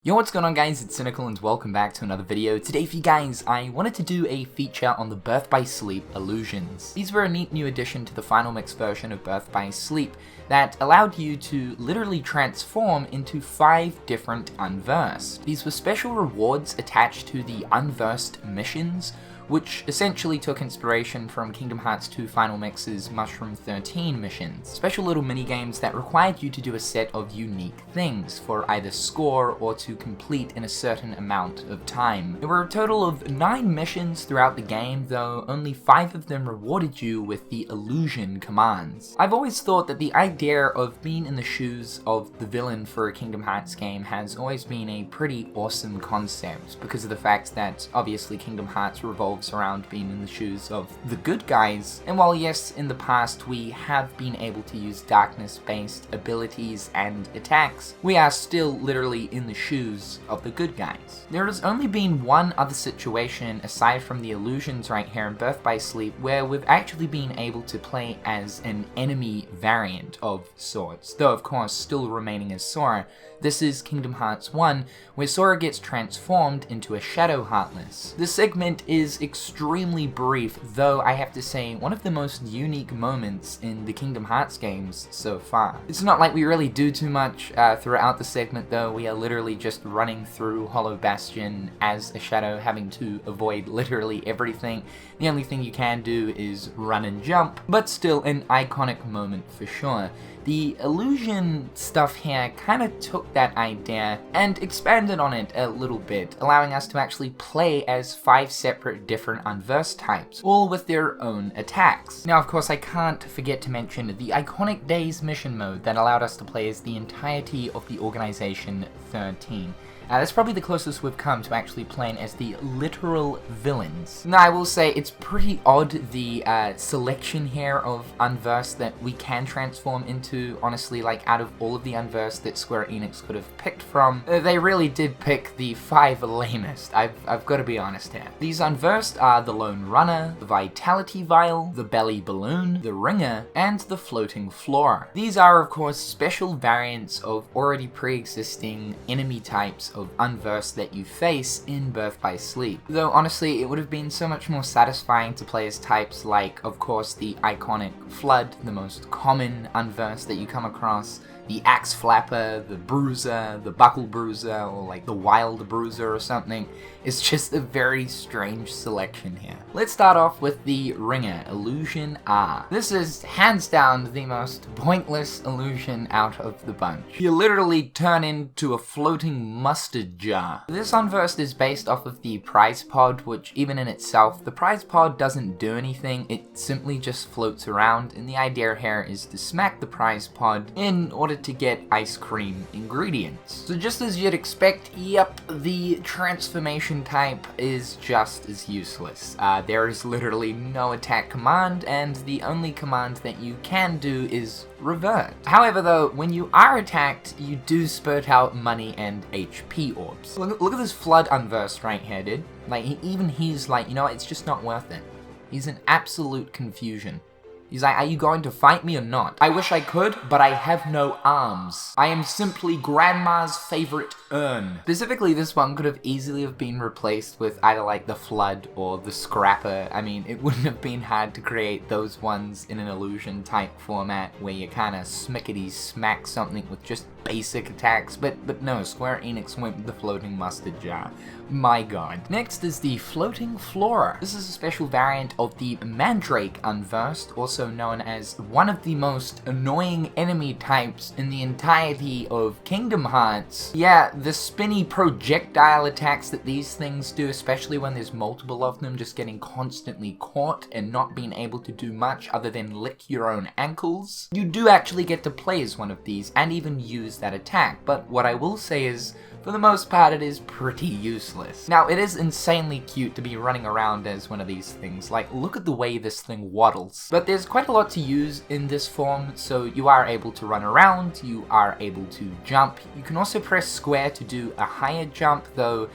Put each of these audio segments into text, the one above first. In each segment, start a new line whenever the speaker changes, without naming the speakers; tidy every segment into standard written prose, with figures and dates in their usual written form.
Yo, what's going on guys, it's Cynical and welcome back to another video. Today for you guys, I wanted to do a feature on the Birth by Sleep illusions. These were a neat new addition to the Final Mix version of Birth by Sleep that allowed you to literally transform into 5 different unversed. These were special rewards attached to the unversed missions, which essentially took inspiration from Kingdom Hearts 2 Final Mix's Mushroom 13 missions. Special little minigames that required you to do a set of unique things for either score or to complete in a certain amount of time. There were a total of 9 missions throughout the game, though only 5 of them rewarded you with the illusion commands. I've always thought that the idea of being in the shoes of the villain for a Kingdom Hearts game has always been a pretty awesome concept because of the fact that obviously Kingdom Hearts revolves around being in the shoes of the good guys, and while yes, in the past we have been able to use darkness-based abilities and attacks, we are still literally in the shoes of the good guys. There has only been one other situation aside from the illusions right here in Birth by Sleep where we've actually been able to play as an enemy variant of sorts, though of course still remaining as Sora. This is Kingdom Hearts 1, where Sora gets transformed into a Shadow Heartless. This segment is extremely brief, though I have to say one of the most unique moments in the Kingdom Hearts games so far. It's not like we really do too much throughout the segment though. We are literally just running through Hollow Bastion as a Shadow, having to avoid literally everything. The only thing you can do is run and jump, but still an iconic moment for sure. The illusion stuff here kind of took that idea and expanded on it a little bit, allowing us to actually play as 5 separate different unversed types, all with their own attacks. Now of course I can't forget to mention the iconic Days mission mode that allowed us to play as the entirety of the Organization 13. That's probably the closest we've come to actually playing as the literal villains. Now I will say it's pretty odd the selection here of unversed that we can transform into. Honestly, like out of all of the unversed that Square Enix could have picked from, they really did pick the 5 lamest. I've got to be honest here. These unversed are the Lone Runner, the Vitality Vial, the Belly Balloon, the Ringer, and the Floating Floor. These are of course special variants of already pre-existing enemy types of unversed that you face in Birth by Sleep. Though honestly, it would have been so much more satisfying to play as types like, of course, the iconic Flood, the most common unversed that you come across, the Axe Flapper, the Bruiser, the Buckle Bruiser, or like the Wild Bruiser or something. It's just a very strange selection here. Let's start off with the Ringer, Illusion R. This is hands down the most pointless illusion out of the bunch. You literally turn into a floating mustard jar. This unversed is based off of the prize pod, which even in itself, the prize pod doesn't do anything, it simply just floats around, and the idea here is to smack the prize pod in order to get ice cream ingredients. So just as you'd expect, yep, the transformation type is just as useless. There is literally no attack command, and the only command that you can do is revert. However though, when you are attacked, you do spurt out money and HP orbs. Look at this Flood unversed right here, dude. Like, he's like, you know what, it's just not worth it. He's in absolute confusion. He's like, are you going to fight me or not? I wish I could, but I have no arms. I am simply Grandma's favorite urn. Specifically, this one could have easily have been replaced with either like the Flood or the Scrapper. I mean, it wouldn't have been hard to create those ones in an illusion type format where you kind of smickety smack something with just basic attacks, but no, Square Enix went with the Floating Mustard Jar. My god. Next is the Floating Floor. This is a special variant of the Mandrake unversed, also known as one of the most annoying enemy types in the entirety of Kingdom Hearts. Yeah, the spinny projectile attacks that these things do, especially when there's multiple of them, just getting constantly caught and not being able to do much other than lick your own ankles. You do actually get to play as one of these and even use that attack, but what I will say is, for the most part, it is pretty useless. Now, it is insanely cute to be running around as one of these things. Like, look at the way this thing waddles. But there's quite a lot to use in this form, so you are able to run around, you are able to jump. You can also press square to do a higher jump, though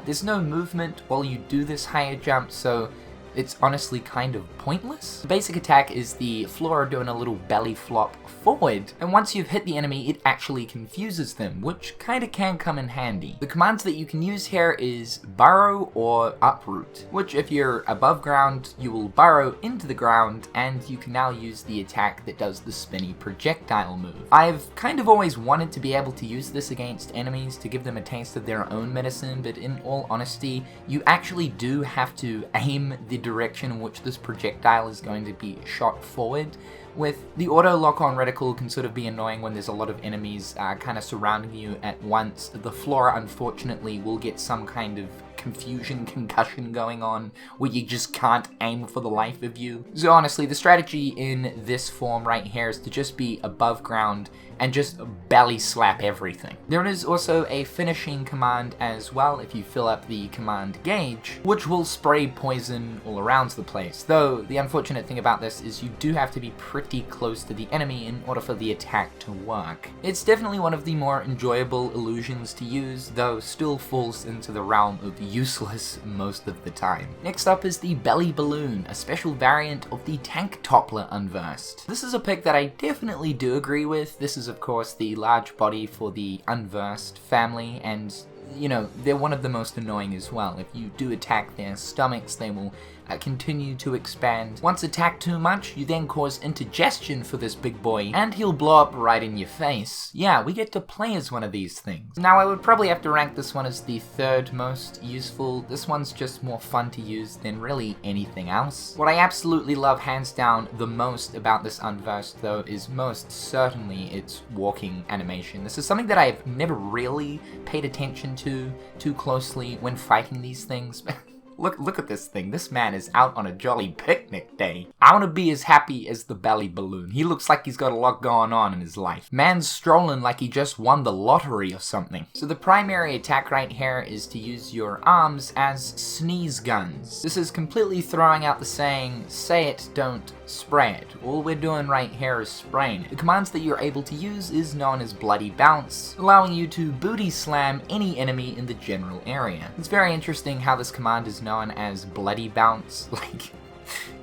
there's no movement while you do this higher jump, so it's honestly kind of pointless. The basic attack is the Flora doing a little belly flop forward, and once you've hit the enemy, it actually confuses them, which kinda can come in handy. The commands that you can use here is burrow or uproot, which if you're above ground, you will burrow into the ground, and you can now use the attack that does the spinny projectile move. I've kind of always wanted to be able to use this against enemies to give them a taste of their own medicine, but in all honesty, you actually do have to aim the direction in which this projectile is going to be shot forward. With the auto lock-on reticle can sort of be annoying when there's a lot of enemies kind of surrounding you at once. The Flora, unfortunately, will get some kind of concussion going on where you just can't aim for the life of you. So honestly, the strategy in this form right here is to just be above ground and just belly slap everything. There is also a finishing command as well if you fill up the command gauge, which will spray poison all around the place. Though the unfortunate thing about this is you do have to be pretty close to the enemy in order for the attack to work. It's definitely one of the more enjoyable illusions to use, though still falls into the realm of useless most of the time. Next up is the Belly Balloon, a special variant of the Tank Toppler unversed. This is a pick that I definitely do agree with. This is of course the large body for the unversed family, and you know, they're one of the most annoying as well. If you do attack their stomachs, they will continue to expand. Once attacked too much, you then cause indigestion for this big boy, and he'll blow up right in your face. Yeah, we get to play as one of these things. Now, I would probably have to rank this one as the third most useful. This one's just more fun to use than really anything else. What I absolutely love, hands down, the most about this unversed, though, is most certainly its walking animation. This is something that I've never really paid attention to too closely when fighting these things. Look at this thing. This man is out on a jolly picnic day. I want to be as happy as the Belly Balloon. He looks like he's got a lot going on in his life. Man's strolling like he just won the lottery or something. So the primary attack right here is to use your arms as sneeze guns. This is completely throwing out the saying, say it, don't spray it. All we're doing right here is spraying it. The commands that you're able to use is known as Bloody Bounce, allowing you to booty slam any enemy in the general area. It's very interesting how this command is known as Bloody Bounce. Like,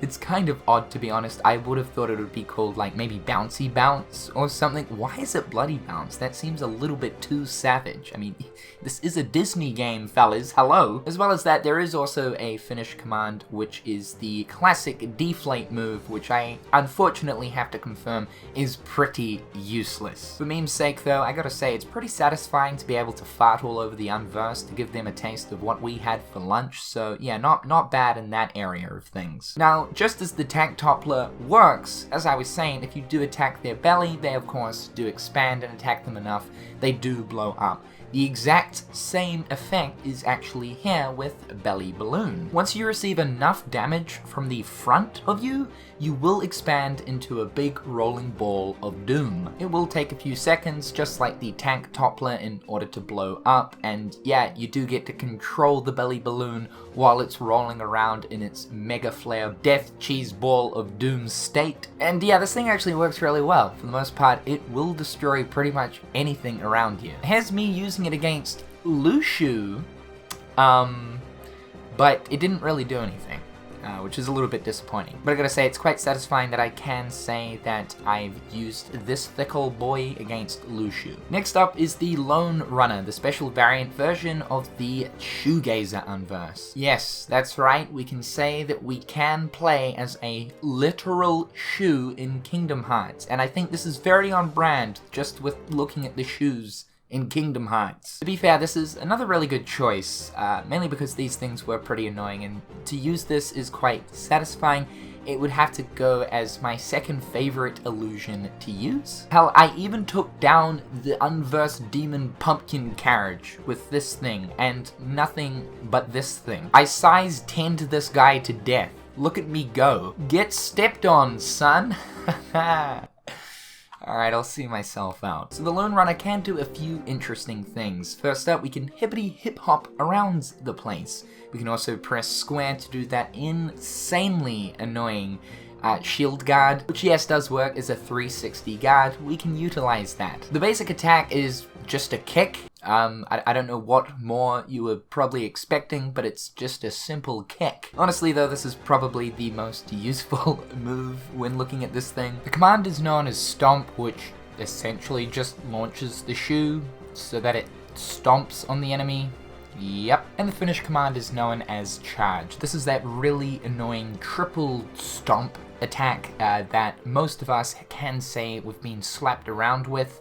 it's kind of odd, to be honest. I would have thought it would be called like maybe Bouncy Bounce or something. Why is it Bloody Bounce? That seems a little bit too savage. I mean, this is a Disney game, fellas. Hello. As well as that, there is also a finish command, which is the classic deflate move, which I unfortunately have to confirm is pretty useless. For meme's sake though, I gotta say it's pretty satisfying to be able to fart all over the unversed to give them a taste of what we had for lunch. So yeah, not bad in that area of things. Now, just as the Tank Toppler works, as I was saying, if you do attack their belly, they of course do expand, and attack them enough, they do blow up. The exact same effect is actually here with Belly Balloon. Once you receive enough damage from the front of you, you will expand into a big rolling ball of doom. It will take a few seconds, just like the Tank Toppler, in order to blow up, and yeah, you do get to control the Belly Balloon while it's rolling around in its mega flare death cheese ball of doom state. And yeah, this thing actually works really well. For the most part, it will destroy pretty much anything around you. Here's me using it against Lushu, but it didn't really do anything. Which is a little bit disappointing. But I gotta say, it's quite satisfying that I can say that I've used this fickle boy against Lushu. Next up is the Lone Runner, the special variant version of the Shoegazer unverse. Yes, that's right, we can say that we can play as a literal shoe in Kingdom Hearts, and I think this is very on brand, just with looking at the shoes in Kingdom Hearts. To be fair, this is another really good choice, mainly because these things were pretty annoying, and to use this is quite satisfying. It would have to go as my second favorite illusion to use. Hell, I even took down the unversed demon pumpkin carriage with this thing, and nothing but this thing. I size 10'd this guy to death. Look at me go. Get stepped on, son. Alright, I'll see myself out. So the Lone Runner can do a few interesting things. First up, we can hippity hip hop around the place. We can also press square to do that insanely annoying shield guard, which yes does work as a 360 guard. We can utilize that. The basic attack is just a kick. I don't know what more you were probably expecting, but it's just a simple kick. Honestly though, this is probably the most useful move when looking at this thing. The command is known as Stomp, which essentially just launches the shoe so that it stomps on the enemy. Yep. And the finish command is known as Charge. This is that really annoying triple stomp attack that most of us can say we've been slapped around with.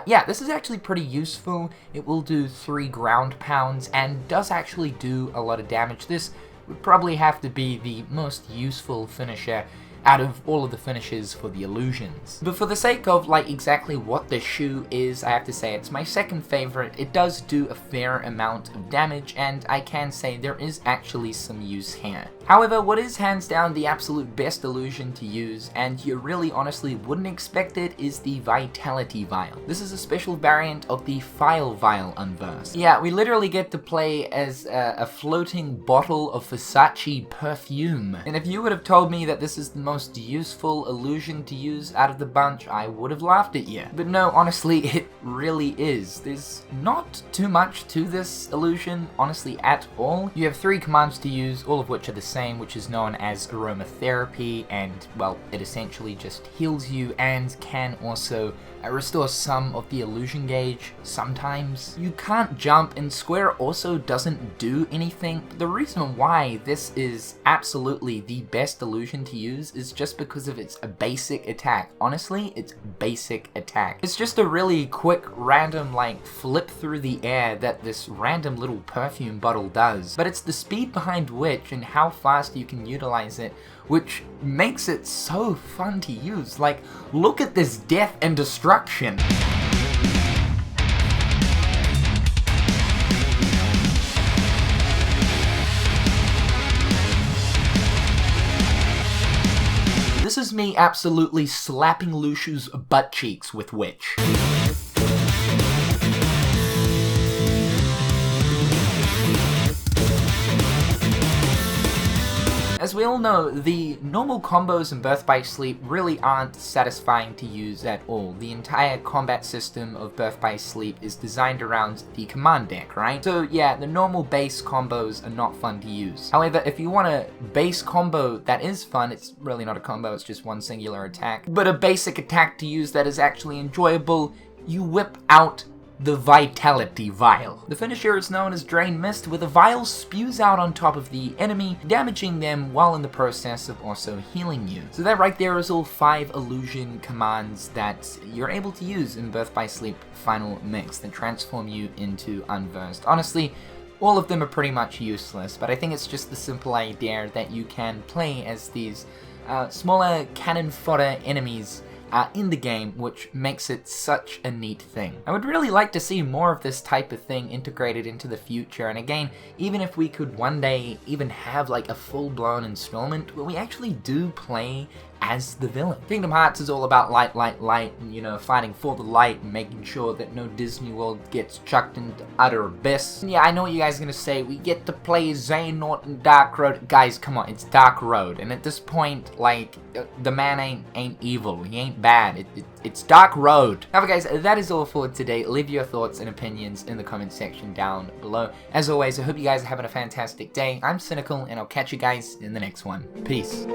Yeah, this is actually pretty useful. It will do 3 ground pounds and does actually do a lot of damage. This would probably have to be the most useful finisher out of all of the finishes for the illusions. But for the sake of like exactly what the shoe is, I have to say it's my second favorite. It does do a fair amount of damage, and I can say there is actually some use here. However, what is hands down the absolute best illusion to use, and you really honestly wouldn't expect it, is the Vitality Vial. This is a special variant of the File Vial unversed. Yeah, we literally get to play as a floating bottle of Versace perfume. And if you would have told me that this is the most useful illusion to use out of the bunch, I would have laughed at you. But no, honestly, it really is. There's not too much to this illusion, honestly, at all. You have 3 commands to use, all of which are the same, which is known as aromatherapy, and well, it essentially just heals you and can also restore some of the illusion gauge sometimes. You can't jump, and Square also doesn't do anything. The reason why this is absolutely the best illusion to use is just because of its basic attack. Honestly, it's basic attack. It's just a really quick random like flip through the air that this random little perfume bottle does, but it's the speed behind which and how fast you can utilize it which makes it so fun to use. Like, look at this death and destruction. This is me absolutely slapping Lushu's butt cheeks with Witch. As we all know, the normal combos in Birth by Sleep really aren't satisfying to use at all. The entire combat system of Birth by Sleep is designed around the command deck, right? So yeah, the normal base combos are not fun to use. However, if you want a base combo that is fun, it's really not a combo, it's just one singular attack, but a basic attack to use that is actually enjoyable, you whip out the Vitality Vial. The finisher is known as Drain Mist, where the vial spews out on top of the enemy, damaging them while in the process of also healing you. So that right there is all 5 illusion commands that you're able to use in Birth by Sleep Final Mix that transform you into unversed. Honestly, all of them are pretty much useless, but I think it's just the simple idea that you can play as these smaller cannon fodder enemies in the game, which makes it such a neat thing. I would really like to see more of this type of thing integrated into the future, and again, even if we could one day even have like a full-blown installment where we actually do play as the villain. Kingdom Hearts is all about light, light, light, and you know, fighting for the light and making sure that no Disney World gets chucked into utter abyss. And yeah, I know what you guys are gonna say, we get to play Xehanort and Dark Road. Guys, come on, it's Dark Road, and at this point, like, the man ain't evil, he ain't bad, it's Dark Road. However guys, that is all for today. Leave your thoughts and opinions in the comment section down below. As always, I hope you guys are having a fantastic day. I'm Cynical, and I'll catch you guys in the next one. Peace.